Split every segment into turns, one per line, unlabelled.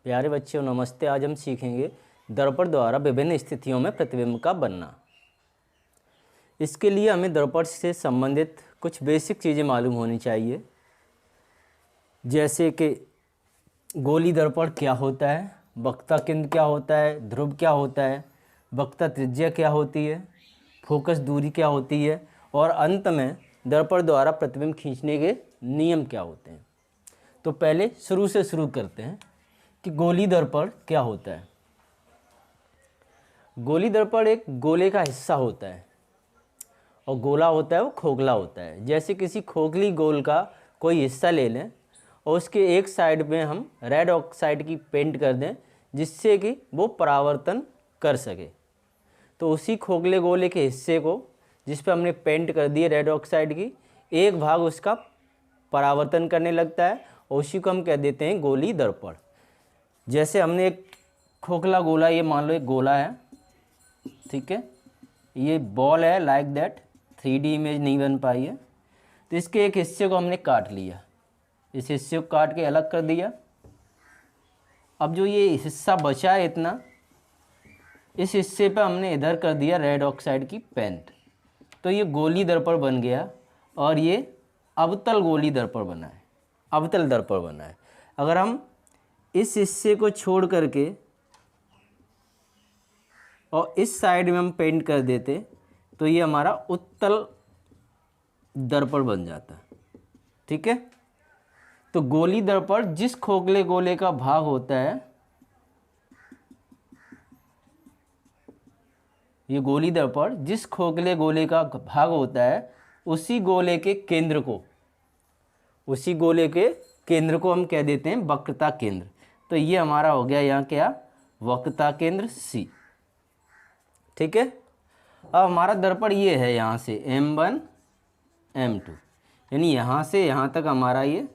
प्यारे बच्चों नमस्ते। आज हम सीखेंगे दर्पण द्वारा विभिन्न स्थितियों में प्रतिबिंब का बनना। इसके लिए हमें दर्पण से संबंधित कुछ बेसिक चीज़ें मालूम होनी चाहिए, जैसे कि गोली दर्पण क्या होता है, वक्रता केंद्र क्या होता है, ध्रुव क्या होता है, वक्रता त्रिज्या क्या होती है, फोकस दूरी क्या होती है और अंत में दर्पण द्वारा प्रतिबिंब खींचने के नियम क्या होते हैं। तो पहले शुरू करते हैं कि गोली दर्पण क्या होता है। गोली दर्पण एक गोले का हिस्सा होता है और गोला होता है वो खोखला होता है। जैसे किसी खोखली गोल का कोई हिस्सा ले लें और उसके एक साइड में हम रेड ऑक्साइड की पेंट कर दें जिससे कि वो परावर्तन कर सके। तो उसी खोखले गोले के हिस्से को जिस पर हमने पेंट कर दी है रेड ऑक्साइड की, एक भाग उसका परावर्तन करने लगता है और उसी को हम कह देते हैं गोली दर्पण। जैसे हमने एक खोखला गोला, ये मान लो एक गोला है, ठीक है, ये बॉल है लाइक दैट, 3D इमेज नहीं बन पाई है। तो इसके एक हिस्से को हमने काट लिया, इस हिस्से को काट के अलग कर दिया। अब जो ये हिस्सा बचा है इतना, इस हिस्से पे हमने इधर कर दिया रेड ऑक्साइड की पेंट, तो ये गोली दर्पण बन गया और ये अवतल गोली दर्पण बना है, अवतल दर्पण बना है। अगर हम इस हिस्से को छोड़ करके और इस साइड में हम पेंट कर देते तो ये हमारा उत्तल दर्पण बन जाता, ठीक है। तो गोली दर्पण जिस खोखले गोले का भाग होता है, ये गोली दर्पण जिस खोखले गोले का भाग होता है उसी गोले के केंद्र को, उसी गोले के केंद्र को हम कह देते हैं वक्रता केंद्र। तो ये हमारा हो गया यहाँ क्या, वक्रता केंद्र C, ठीक है। अब हमारा दर्पण ये है, यहाँ से M1 M2, यानी यहाँ से यहाँ तक हमारा ये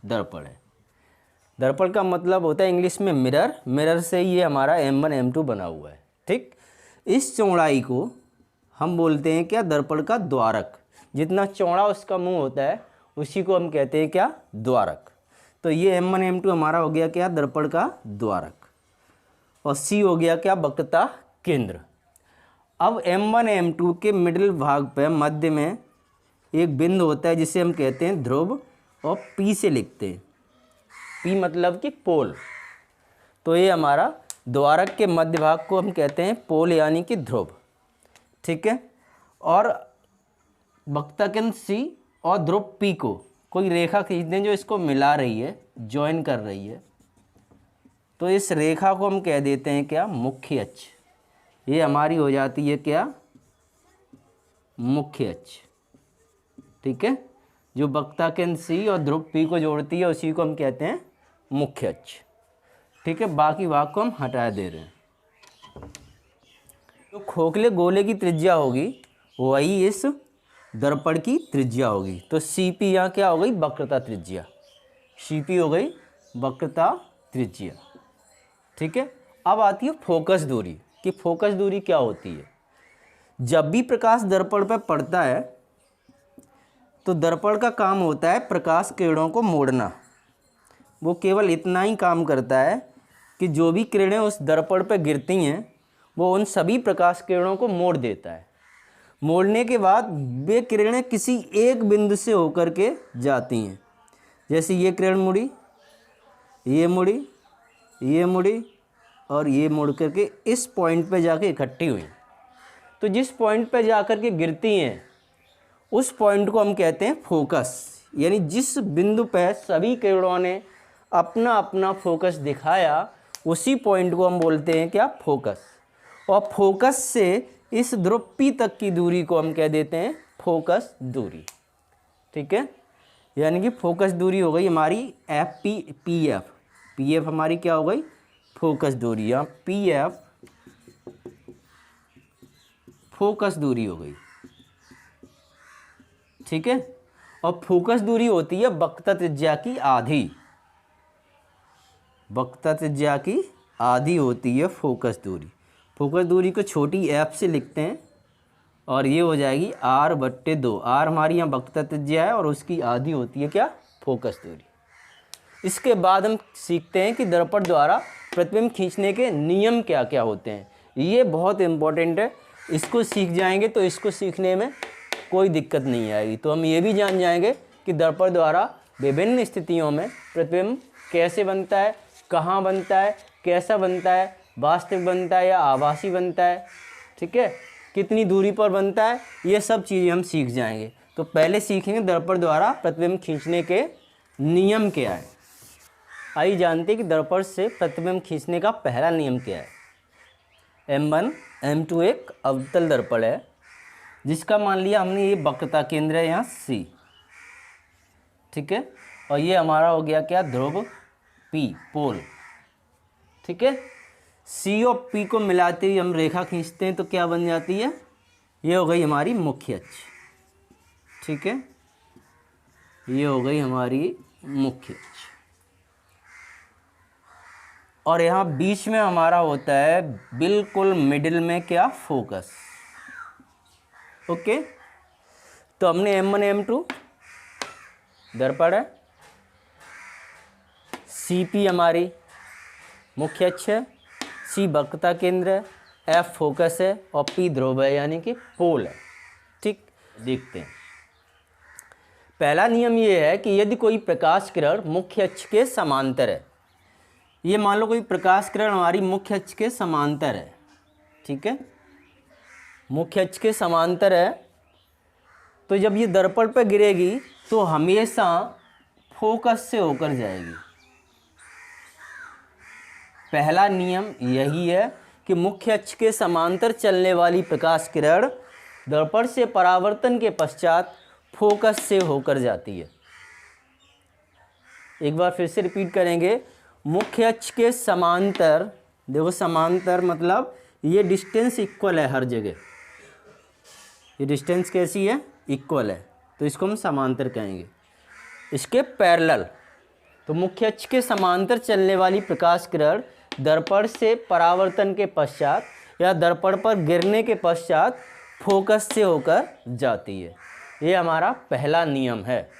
दर्पण है। दर्पण का मतलब होता है इंग्लिश में मिरर, मिरर से ये हमारा M1 M2 बना हुआ है, ठीक। इस चौड़ाई को हम बोलते हैं क्या, दर्पण का द्वारक। जितना चौड़ा उसका मुंह होता है उसी को हम कहते हैं क्या, द्वारक। तो ये M1 M2 हमारा हो गया क्या, दर्पण का द्वारक, और C हो गया क्या, वक्रता केंद्र। अब M1 M2 के मिडिल भाग पे मध्य में एक बिंदु होता है जिसे हम कहते हैं ध्रुव, और P से लिखते हैं, P मतलब कि पोल। तो ये हमारा द्वारक के मध्य भाग को हम कहते हैं पोल यानी कि ध्रुव, ठीक है। और वक्रता केंद्र C और ध्रुव P को कोई रेखा खींच दें जो इसको मिला रही है, जॉइन कर रही है, तो इस रेखा को हम कह देते हैं क्या, मुख्य अक्ष। ये हमारी हो जाती है क्या, मुख्य अक्ष, ठीक है। जो वक्रता केंद्र C और ध्रुव P को जोड़ती है उसी को हम कहते हैं मुख्य अक्ष, ठीक है। बाकी भाग को हम हटा दे रहे हैं। तो खोखले गोले की त्रिज्या होगी वही इस दर्पण की त्रिज्या होगी। तो CP यहाँ क्या हो गई, वक्रता त्रिज्या, CP हो गई वक्रता त्रिज्या, ठीक है। अब आती है फोकस दूरी, कि फोकस दूरी क्या होती है। जब भी प्रकाश दर्पण पर पड़ता है तो दर्पण का काम होता है प्रकाश किरणों को मोड़ना। वो केवल इतना ही काम करता है कि जो भी किरणें उस दर्पण पर गिरती हैं वो उन सभी प्रकाश किरणों को मोड़ देता है। मोड़ने के बाद वे किरणें किसी एक बिंदु से होकर के जाती हैं। जैसे ये किरण मुड़ी, ये मुड़ी, ये मुड़ी और ये मुड़ करके इस पॉइंट पे जाके इकट्ठी हुई। तो जिस पॉइंट पे जाकर के गिरती हैं उस पॉइंट को हम कहते हैं फोकस, यानी जिस बिंदु पे सभी किरणों ने अपना अपना फोकस दिखाया उसी पॉइंट को हम बोलते हैं क्या, फोकस। और फोकस से इस ध्रुव P तक की दूरी को हम कह देते हैं फोकस दूरी, ठीक है। यानी कि फोकस दूरी हो गई हमारी PF, PF हमारी क्या हो गई, फोकस दूरी, या PF फोकस दूरी हो गई, ठीक है। और फोकस दूरी होती है वक्रता त्रिज्या की आधी, वक्रता त्रिज्या की आधी होती है फोकस दूरी। फोकस दूरी को छोटी f से लिखते हैं और ये हो जाएगी R/2। R हमारी यहाँ वक्रता त्रिज्या है और उसकी आधी होती है क्या, फोकस दूरी। इसके बाद हम सीखते हैं कि दर्पण द्वारा प्रतिबिंब खींचने के नियम क्या क्या होते हैं। ये बहुत इम्पोर्टेंट है, इसको सीख जाएंगे तो इसको सीखने में कोई दिक्कत नहीं आएगी। तो हम ये भी जान जाएंगे कि दर्पण द्वारा विभिन्न स्थितियों में प्रतिबिंब कैसे बनता है, कहाँ बनता है, कैसा बनता है, वास्तविक बनता है या आभासी बनता है, ठीक है, कितनी दूरी पर बनता है, ये सब चीज़ें हम सीख जाएंगे। तो पहले सीखेंगे दर्पण द्वारा प्रतिबिंब खींचने के नियम क्या है। आइए जानते हैं कि दर्पण से प्रतिबिंब खींचने का पहला नियम क्या है। M1 M2 एक अवतल दर्पण है जिसका मान लिया हमने ये वक्रता केंद्र है यहाँ C, ठीक है, और ये हमारा हो गया क्या, ध्रुव P, पोल, ठीक है। C और P को मिलाते हुए हम रेखा खींचते हैं तो क्या बन जाती है, ये हो गई हमारी मुख्य अक्ष, ठीक है, ये हो गई हमारी मुख्य अक्ष। और यहाँ बीच में हमारा होता है बिल्कुल मिडिल में क्या, फोकस, ओके। तो हमने M1 M2 दर्पण है, CP हमारी मुख्य अक्ष है, C वक्रता केंद्र है, F फोकस है और P ध्रुव है यानी कि पोल है, ठीक। देखते हैं, पहला नियम ये है कि यदि कोई प्रकाश किरण मुख्य अक्ष के समांतर है, ये मान लो कोई प्रकाश किरण हमारी मुख्य अक्ष के समांतर है, ठीक है, मुख्य अक्ष के समांतर है, तो जब ये दर्पण पर गिरेगी तो हमेशा फोकस से होकर जाएगी। पहला नियम यही है कि मुख्य अक्ष के समांतर चलने वाली प्रकाश किरण दर्पण से परावर्तन के पश्चात फोकस से होकर जाती है। एक बार फिर से रिपीट करेंगे, मुख्य अक्ष के समांतर, देखो समांतर मतलब ये डिस्टेंस इक्वल है हर जगह, ये डिस्टेंस कैसी है, इक्वल है, तो इसको हम समांतर कहेंगे। इसके पैरेलल, तो मुख्य अक्ष के समांतर चलने वाली प्रकाश किरण दर्पण से परावर्तन के पश्चात या दर्पण पर गिरने के पश्चात फोकस से होकर जाती है। ये हमारा पहला नियम है।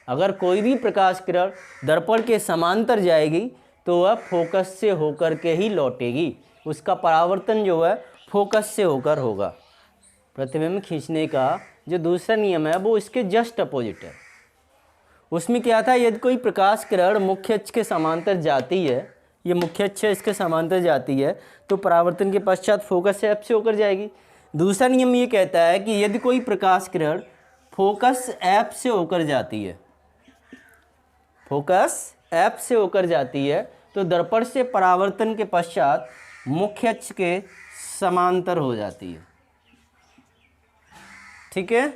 अगर कोई भी प्रकाश किरण दर्पण के समांतर जाएगी तो वह फोकस से होकर के ही लौटेगी, उसका परावर्तन जो है फोकस से होकर होगा। प्रतिबिंब खींचने का जो दूसरा नियम है वो इसके जस्ट अपोजिट है। उसमें क्या था, यदि कोई प्रकाश किरण मुख्य अक्ष के समांतर जाती है, ये मुख्य अक्ष है इसके समांतर जाती है, तो परावर्तन के पश्चात फोकस से F से होकर जाएगी। दूसरा नियम ये कहता है कि यदि कोई प्रकाश किरण फोकस F से होकर जाती है, फोकस F से होकर जाती है, तो दर्पण से परावर्तन के पश्चात मुख्य अक्ष के समांतर हो जाती है, ठीक है।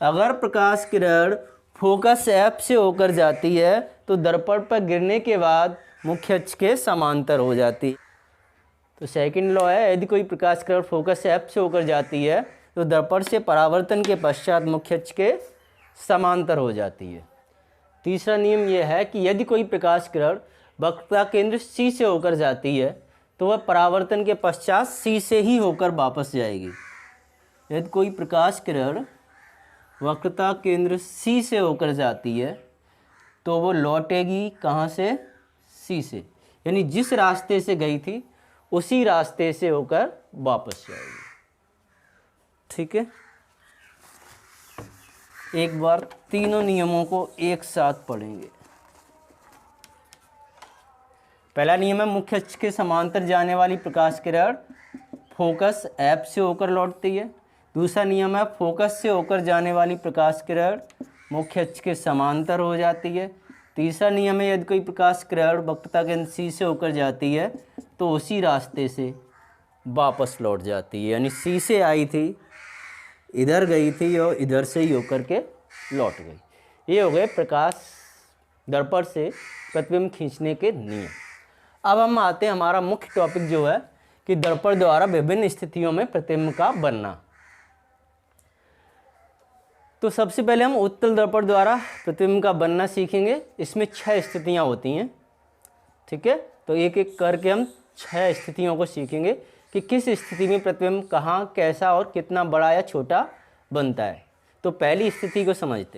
अगर प्रकाश किरण फोकस F से होकर जाती है तो दर्पण पर गिरने के बाद मुख्य अक्ष के समांतर हो जाती है। तो सेकंड लॉ है, यदि कोई प्रकाश किरण फोकस F से होकर जाती है तो दर्पण से परावर्तन के पश्चात मुख्य अक्ष के समांतर हो जाती है। तीसरा नियम यह है कि यदि कोई प्रकाश किरण वक्रता केंद्र C से होकर जाती है तो वह परावर्तन के पश्चात C से ही होकर वापस जाएगी। यदि कोई प्रकाश किरण वक्रता केंद्र C से होकर जाती है तो वो लौटेगी कहाँ से, C से, यानी जिस रास्ते से गई थी उसी रास्ते से होकर वापस जाएगी, ठीक है। एक बार तीनों नियमों को एक साथ पढ़ेंगे। पहला नियम है, मुख्य अक्ष के समांतर जाने वाली प्रकाश किरण फोकस F से होकर लौटती है। दूसरा नियम है, फोकस से होकर जाने वाली प्रकाश किरण मुख्य अक्ष के समांतर हो जाती है। तीसरा नियम है, यदि कोई प्रकाश किरण वक्रता केंद्र C से होकर जाती है तो उसी रास्ते से वापस लौट जाती है, यानी C से आई थी, इधर गई थी और इधर से ही होकर के लौट गई। ये हो गए प्रकाश दर्पण से प्रतिबिंब खींचने के नियम। अब हम आते हैं हमारा मुख्य टॉपिक जो है कि दर्पण द्वारा विभिन्न स्थितियों में प्रतिबिंब का बनना। तो सबसे पहले हम उत्तल दर्पण द्वारा प्रतिबिंब का बनना सीखेंगे। इसमें 6 स्थितियां होती हैं, ठीक है। तो एक एक करके हम 6 स्थितियों को सीखेंगे कि किस स्थिति में प्रतिबिंब कहाँ, कैसा और कितना बड़ा या छोटा बनता है। तो पहली स्थिति को समझते हैं।